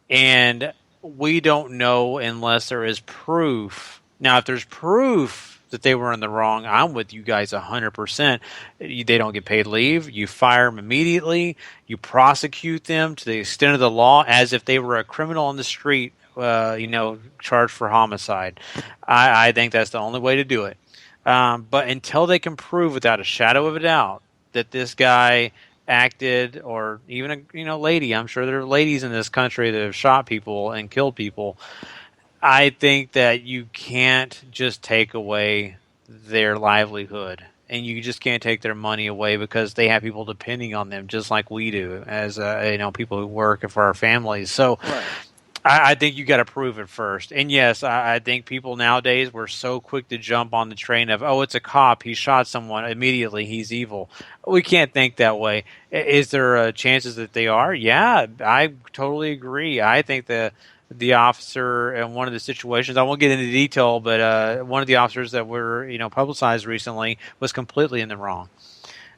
And we don't know unless there is proof. Now, if there's proof that they were in the wrong, I'm with you guys 100%. They don't get paid leave. You fire them immediately. You prosecute them to the extent of the law as if they were a criminal on the street, charged for homicide. I think that's the only way to do it. But until they can prove without a shadow of a doubt that this guy acted, or even a lady, I'm sure there are ladies in this country that have shot people and killed people, I think that you can't just take away their livelihood, and you just can't take their money away because they have people depending on them just like we do as people who work for our families. So right. I think you got to prove it first. And yes, I think people nowadays were so quick to jump on the train of, oh, it's a cop, he shot someone, immediately he's evil. We can't think that way. Is there chances that they are? Yeah, I totally agree. I think the officer in one of the situations, I won't get into detail, but one of the officers that were publicized recently was completely in the wrong.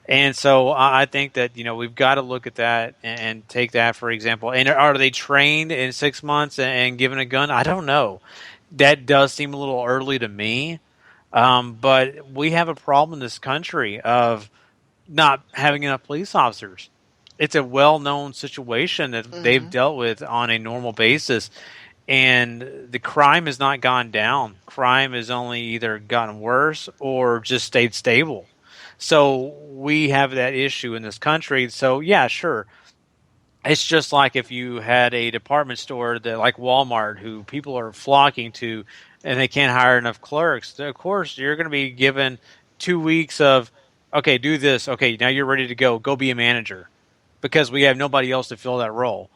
And so I think that, we've got to look at that and take that for example. And are they trained in 6 months and given a gun? I don't know. That does seem a little early to me. But we have a problem in this country of not having enough police officers. It's a well-known situation that they've dealt with on a normal basis. And the crime has not gone down. Crime has only either gotten worse or just stayed stable. So we have that issue in this country. So, yeah, sure. It's just like if you had a department store that, like Walmart, who people are flocking to and they can't hire enough clerks. Of course, you're going to be given 2 weeks of, okay, do this. Okay, now you're ready to go. Go be a manager because we have nobody else to fill that role.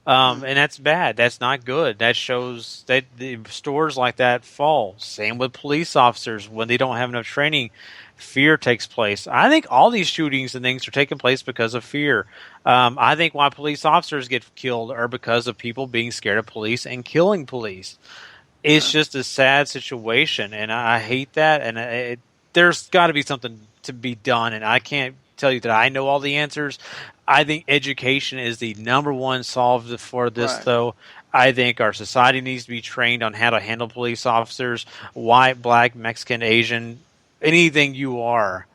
And that's bad. That's not good. That shows that the stores like that fall. Same with police officers when they don't have enough training. Fear takes place. I think all these shootings and things are taking place because of fear. I think why police officers get killed are because of people being scared of police and killing police. It's just a sad situation, and I hate that. And there's got to be something to be done, and I can't tell you that I know all the answers. I think education is the number one solve for this, right. Though. I think our society needs to be trained on how to handle police officers, white, black, Mexican, Asian, anything you are.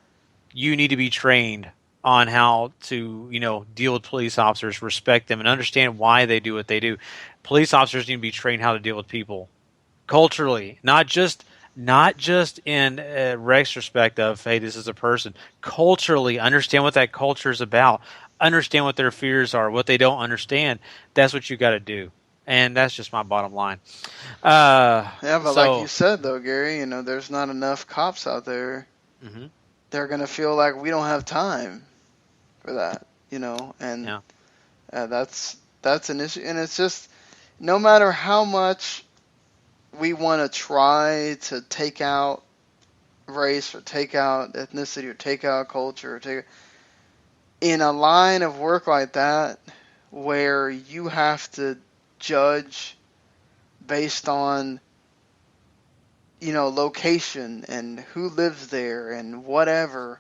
You need to be trained on how to, deal with police officers, respect them, and understand why they do what they do. Police officers need to be trained how to deal with people culturally, not just in retrospect of, hey, this is a person. Culturally, understand what that culture is about. Understand what their fears are, what they don't understand. That's what you got to do. And that's just my bottom line. Like you said, though, Gary, there's not enough cops out there. Mm-hmm. They're going to feel like we don't have time for that, and that's an issue. And it's just, no matter how much we want to try to take out race or take out ethnicity or take out culture or in a line of work like that where you have to judge based on location and who lives there and whatever,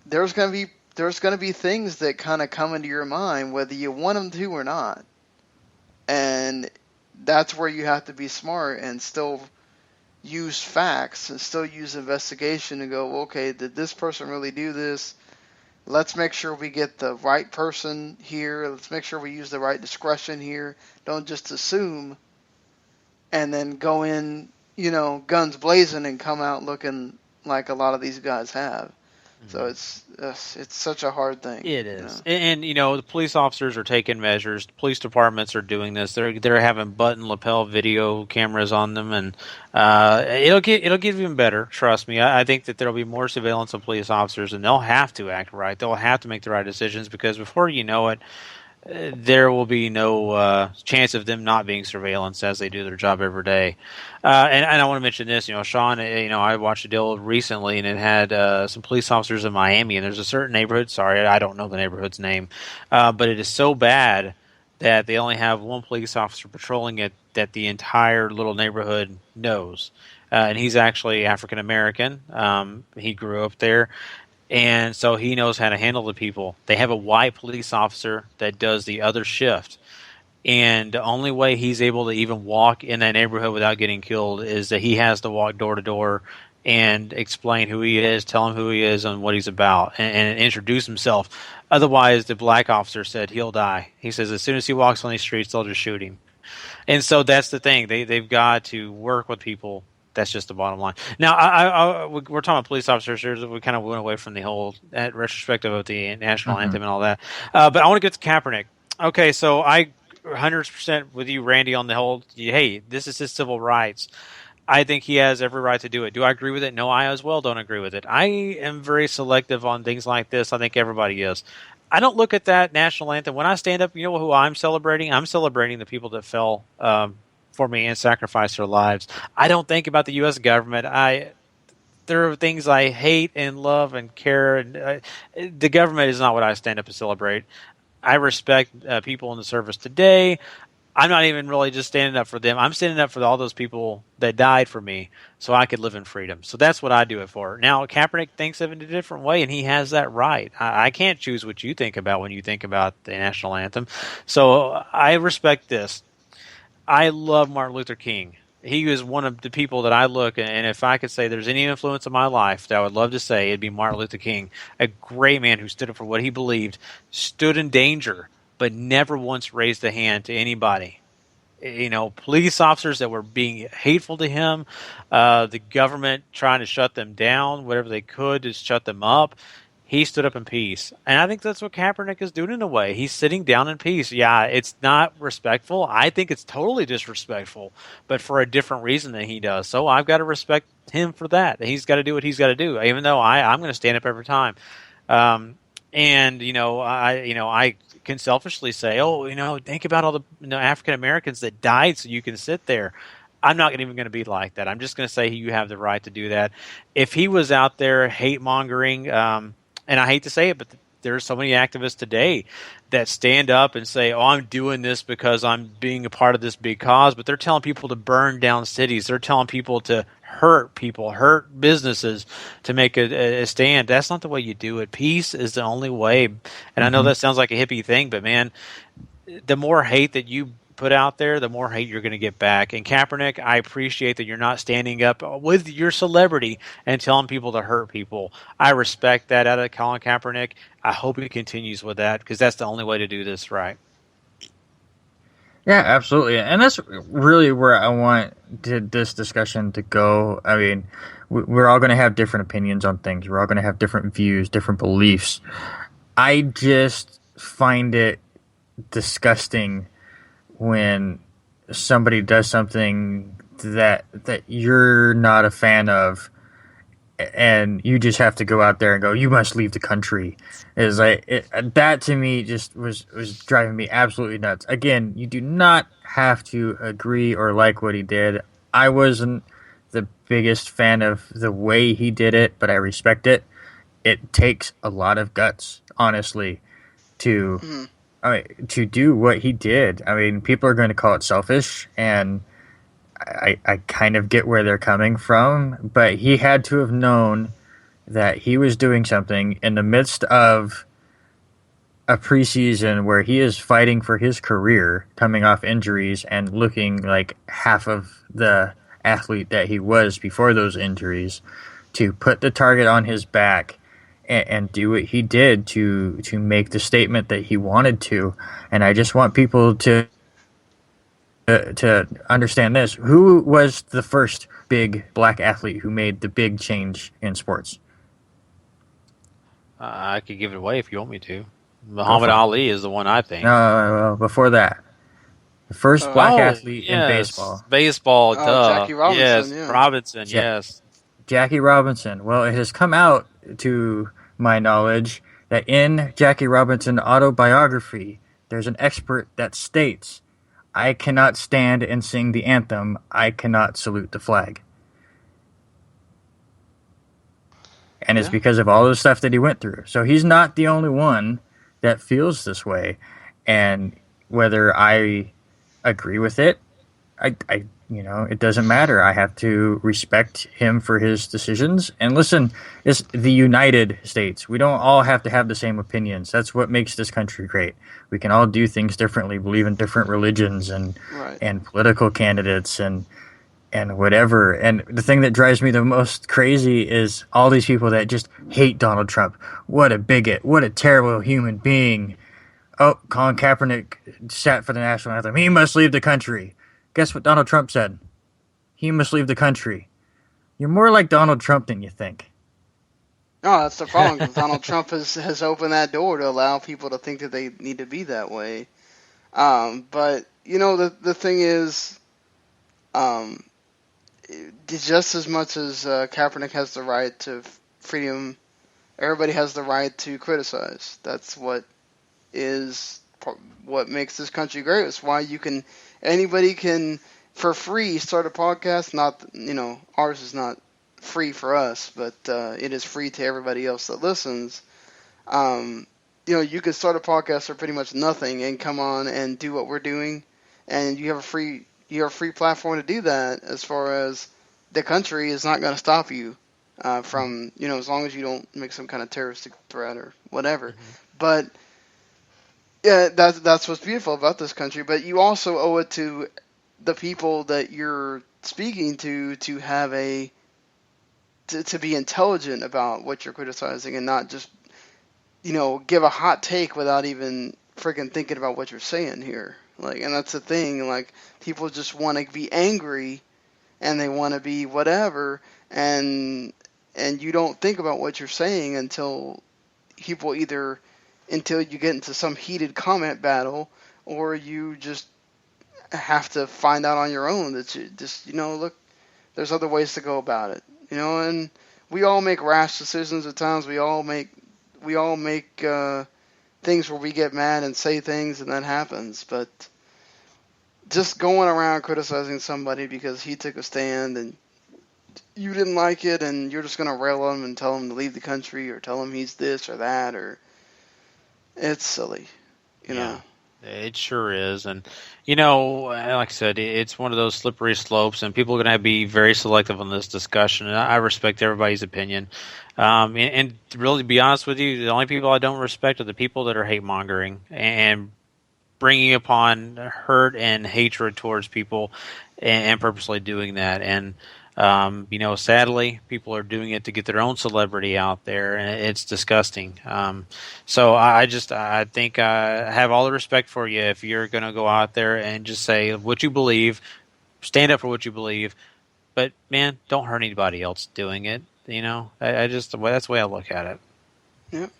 there's going to be things that kind of come into your mind whether you want them to or not. And that's where you have to be smart and still use facts and still use investigation to go, well, okay, did this person really do this? Let's make sure we get the right person here. Let's make sure we use the right discretion here. Don't just assume and then go in, guns blazing and come out looking like a lot of these guys have. So it's such a hard thing. It is, and the police officers are taking measures. The police departments are doing this. They're having button lapel video cameras on them, and it'll get even better. Trust me. I think that there'll be more surveillance of police officers, and they'll have to act right. They'll have to make the right decisions because before you know it, there will be no chance of them not being surveillance as they do their job every day. And I want to mention this, Sean, I watched a deal recently and it had some police officers in Miami, and there's a certain neighborhood, sorry, I don't know the neighborhood's name, but it is so bad that they only have one police officer patrolling it that the entire little neighborhood knows. And he's actually African American. He grew up there. And so he knows how to handle the people. They have a white police officer that does the other shift. And the only way he's able to even walk in that neighborhood without getting killed is that he has to walk door to door and explain who he is, tell him who he is and what he's about, and introduce himself. Otherwise, the black officer said he'll die. He says as soon as he walks on these streets, they'll just shoot him. And so that's the thing. They've got to work with people. That's just the bottom line. Now, we're talking about police officers here. We kind of went away from the whole retrospective of the national anthem and all that. But I want to get to Kaepernick. Okay, so I 100% with you, Randy, on the whole, hey, this is his civil rights. I think he has every right to do it. Do I agree with it? No, I as well don't agree with it. I am very selective on things like this. I think everybody is. I don't look at that national anthem. When I stand up, you know who I'm celebrating? I'm celebrating the people that fell for me and sacrificed their lives. I don't think about the U.S. government. There are things I hate and love and care. And the government is not what I stand up to celebrate. I respect people in the service today. I'm not even really just standing up for them. I'm standing up for all those people that died for me so I could live in freedom. So that's what I do it for. Now, Kaepernick thinks of it in a different way, and he has that right. I can't choose what you think about when you think about the national anthem. So I respect this. I love Martin Luther King. He was one of the people that I look at, and if I could say there's any influence in my life that I would love to say, it'd be Martin Luther King, a great man who stood up for what he believed, stood in danger, but never once raised a hand to anybody. Police officers that were being hateful to him, the government trying to shut them down, whatever they could to shut them up. He stood up in peace. And I think that's what Kaepernick is doing in a way. He's sitting down in peace. Yeah, it's not respectful. I think it's totally disrespectful, but for a different reason than he does. So I've got to respect him for that. He's got to do what he's got to do, even though I'm going to stand up every time. I can selfishly say, think about all the African Americans that died so you can sit there. I'm not even going to be like that. I'm just going to say you have the right to do that. If he was out there hate mongering, and I hate to say it, but there are so many activists today that stand up and say, I'm doing this because I'm being a part of this big cause, but they're telling people to burn down cities. They're telling people to hurt people, hurt businesses to make a stand. That's not the way you do it. Peace is the only way. And I know that sounds like a hippie thing, but man, the more hate that you put out there, the more hate you're going to get back. And Kaepernick, I appreciate that you're not standing up with your celebrity and telling people to hurt people. I respect that out of Colin Kaepernick. I hope he continues with that because that's the only way to do this right. Yeah, absolutely. And that's really where I want this discussion to go. I mean, we're all going to have different opinions on things. We're all going to have different views, different beliefs. I just find it disgusting when somebody does something that you're not a fan of, and you just have to go out there and go, you must leave the country. Is like that to me just was driving me absolutely nuts. Again, you do not have to agree or like what he did. I wasn't the biggest fan of the way he did it, but I respect it. It takes a lot of guts, honestly, to do what he did. I mean, people are going to call it selfish, and I kind of get where they're coming from, but he had to have known that he was doing something in the midst of a preseason where he is fighting for his career, coming off injuries and looking like half of the athlete that he was before those injuries, to put the target on his back and do what he did to make the statement that he wanted to. And I just want people to understand this. Who was the first big black athlete who made the big change in sports? I could give it away if you want me to. Muhammad Ali is the one I think. No, before that. The first black athlete in baseball. Baseball, duh. Jackie Robinson, yes, yeah. Robinson, yes. Jackie Robinson. Well, it has come out, to my knowledge, that in Jackie Robinson autobiography, there's an expert that states, "I cannot stand and sing the anthem. I cannot salute the flag." And it's because of all the stuff that he went through. So he's not the only one that feels this way. And whether I agree with it, it doesn't matter. I have to respect him for his decisions. And listen, it's the United States. We don't all have to have the same opinions. That's what makes this country great. We can all do things differently, believe in different religions and political candidates and whatever. And the thing that drives me the most crazy is all these people that just hate Donald Trump. What a bigot. What a terrible human being. Oh, Colin Kaepernick sat for the national anthem. He must leave the country. Guess what Donald Trump said? He must leave the country. You're more like Donald Trump than you think. No, that's the problem, because Donald Trump has opened that door to allow people to think that they need to be that way. But, the thing is, just as much as Kaepernick has the right to freedom, everybody has the right to criticize. That's what makes this country great. It's why anybody can, for free, start a podcast. Not, ours is not free for us, but it is free to everybody else that listens. You can start a podcast for pretty much nothing and come on and do what we're doing, and you have a free platform to do that. As far as the country is not going to stop you from, as long as you don't make some kind of terroristic threat or whatever. Mm-hmm. But yeah, that's what's beautiful about this country. But you also owe it to the people that you're speaking to have to be intelligent about what you're criticizing, and not just give a hot take without even freaking thinking about what you're saying here. And that's the thing. People just want to be angry, and they want to be whatever, and you don't think about what you're saying until you get into some heated comment battle, or you just have to find out on your own that you just, look, there's other ways to go about it, and we all make rash decisions at times. We all make things where we get mad and say things, and that happens. But just going around criticizing somebody because he took a stand and you didn't like it, and you're just going to rail him and tell him to leave the country, or tell him he's this or that, it's silly, Yeah, it sure is. And, like I said, it's one of those slippery slopes, and people are going to be very selective on this discussion. And I respect everybody's opinion. And to really be honest with you, the only people I don't respect are the people that are hate-mongering and bringing upon hurt and hatred towards people and purposely doing that. And, sadly, people are doing it to get their own celebrity out there, and it's disgusting. So I think I have all the respect for you if you're going to go out there and just say what you believe, stand up for what you believe, but, man, don't hurt anybody else doing it. That's the way I look at it. Yep.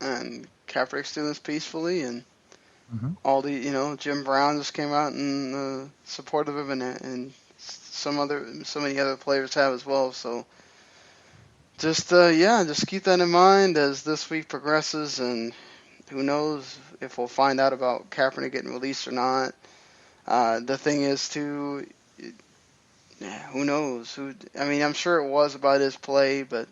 And Kaepernick's doing this peacefully, and all the, Jim Brown just came out in support of him, and so many other players have as well. So just keep that in mind as this week progresses, and who knows if we'll find out about Kaepernick getting released or not. The thing is too, who knows? I'm sure it was about his play, but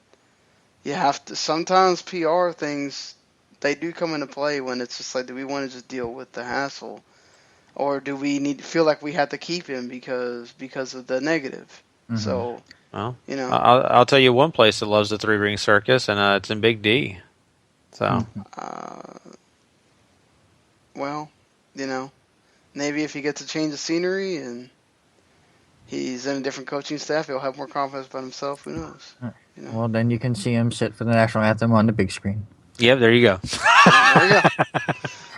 you have to, sometimes PR things, they do come into play when it's just like, do we want to just deal with the hassle? Or do we feel like we have to keep him because of the negative? Mm-hmm. So, well, I'll tell you one place that loves the three-ring circus, and it's in Big D. So, maybe if he gets a change of scenery and he's in a different coaching staff. He'll have more confidence about himself. Who knows? You know? Well, then you can see him sit for the national anthem on the big screen. Yep, there you go. There you go.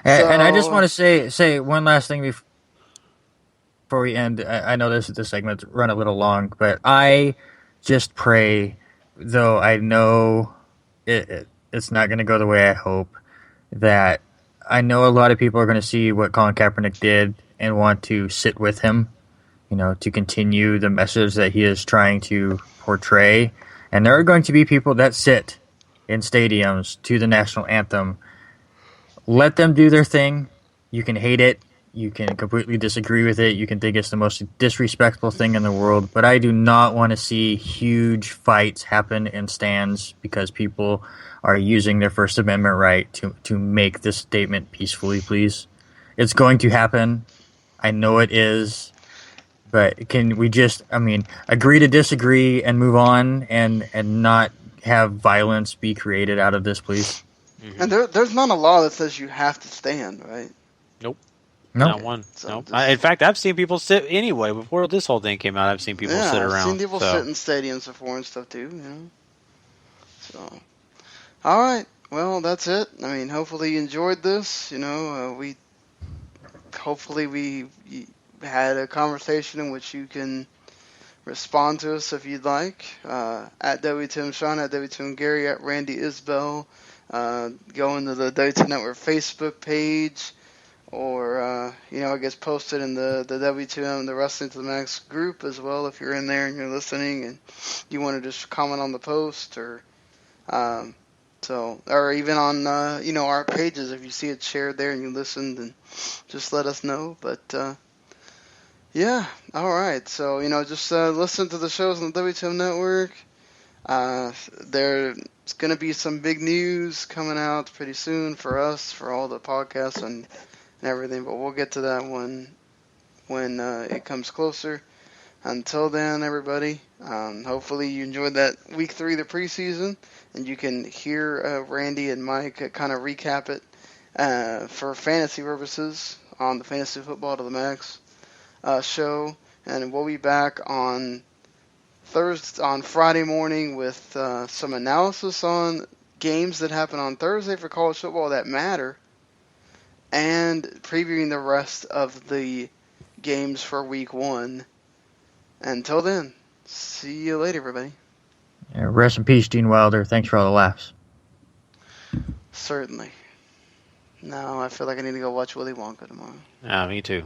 And I just want to say one last thing before we end. I know this segment's run a little long, but I just pray, though I know it's not going to go the way I hope, that I know a lot of people are going to see what Colin Kaepernick did and want to sit with him, to continue the message that he is trying to portray. And there are going to be people that sit in stadiums to the national anthem. Let them do their thing. You can hate it. You can completely disagree with it. You can think it's the most disrespectful thing in the world. But I do not want to see huge fights happen in stands because people are using their First Amendment right to make this statement peacefully, please. It's going to happen. I know it is. But can we just, agree to disagree and move on and not have violence be created out of this, please? Mm-hmm. And there's not a law that says you have to stand, right? Nope. No. Not one. So nope. In fact, I've seen people sit anyway. Before this whole thing came out, I've seen people sit around. I've seen people sit in stadiums before and stuff too, So, all right. Well, that's it. Hopefully you enjoyed this. Hopefully we had a conversation in which you can respond to us if you'd like. At WTMSean, at WTMGary, at Randy Isbell. Go into the WTM Network Facebook page, or I guess post it in the WTM, the Wrestling to the Max group as well if you're in there and you're listening and you want to just comment on the post, or even on our pages if you see it shared there and you listened, and just let us know. But yeah, all right. So just listen to the shows on the WTM Network. There's going to be some big news coming out pretty soon for us, for all the podcasts and everything, but we'll get to that one when it comes closer. Until then, everybody, hopefully you enjoyed that week 3 of the preseason, and you can hear Randy and Mike kind of recap it for fantasy purposes on the Fantasy Football to the Max show, and we'll be back on Friday morning with some analysis on games that happen on Thursday for college football that matter, and previewing the rest of the games for week 1. Until then, see you later, everybody. Yeah, rest in peace, Gene Wilder. Thanks for all the laughs. Certainly. Now I feel like I need to go watch Willy Wonka tomorrow. Me too.